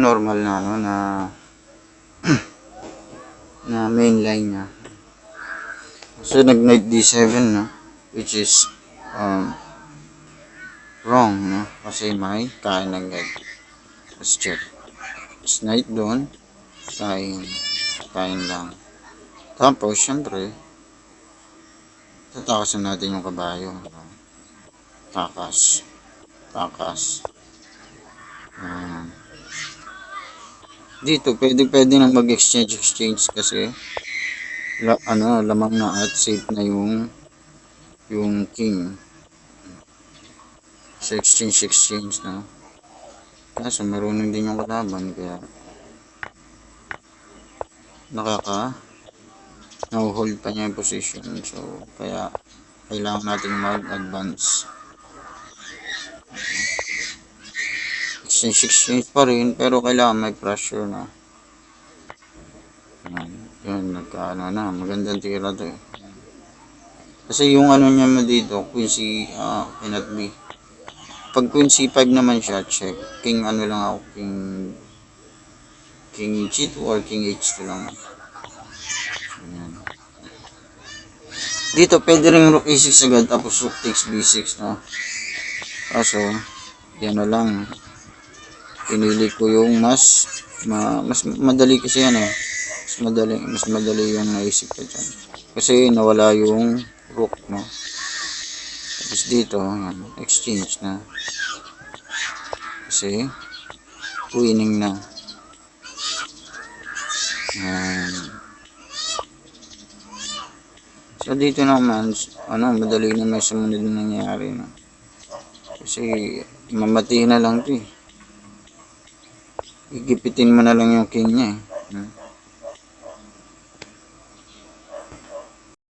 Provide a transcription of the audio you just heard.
normal na ano na main line niya. So nag knight d7 no, which is wrong no, kasi may kain agad. Let's check. Let's knight doon, kain lang. Tapos syempre tatakasan natin yung kabayo. Takas. Dito pwede nang mag-exchange kasi lamang na at safe na yung king. So exchange na. Kaso marunong din yung kalaban kaya na-hold pa niya yung position. So kaya kailangan natin mag-advance. Exchange pa rin pero kailangan may pressure na. Yan, nagkaano na, magandang tira to eh. Kasi yung ano niya mo dito, queen c cannot be. Pag queen c5 naman siya, check. King ano lang ako, king g2 or king h2 lang. Ayan. Dito pwede rin rook a6 agad tapos rook takes b6 no. Kaso yan na lang. Pinili ko yung mas madali kasi yan eh. Mas madali yung naisip ko dyan. Kasi nawala yung rook no. Tapos dito, yan, exchange na. Kasi winning na. So dito naman, madali na may sumunod na nangyari no. Kasi mamati na lang 'to eh. Igipitin mo na lang yung king niya eh.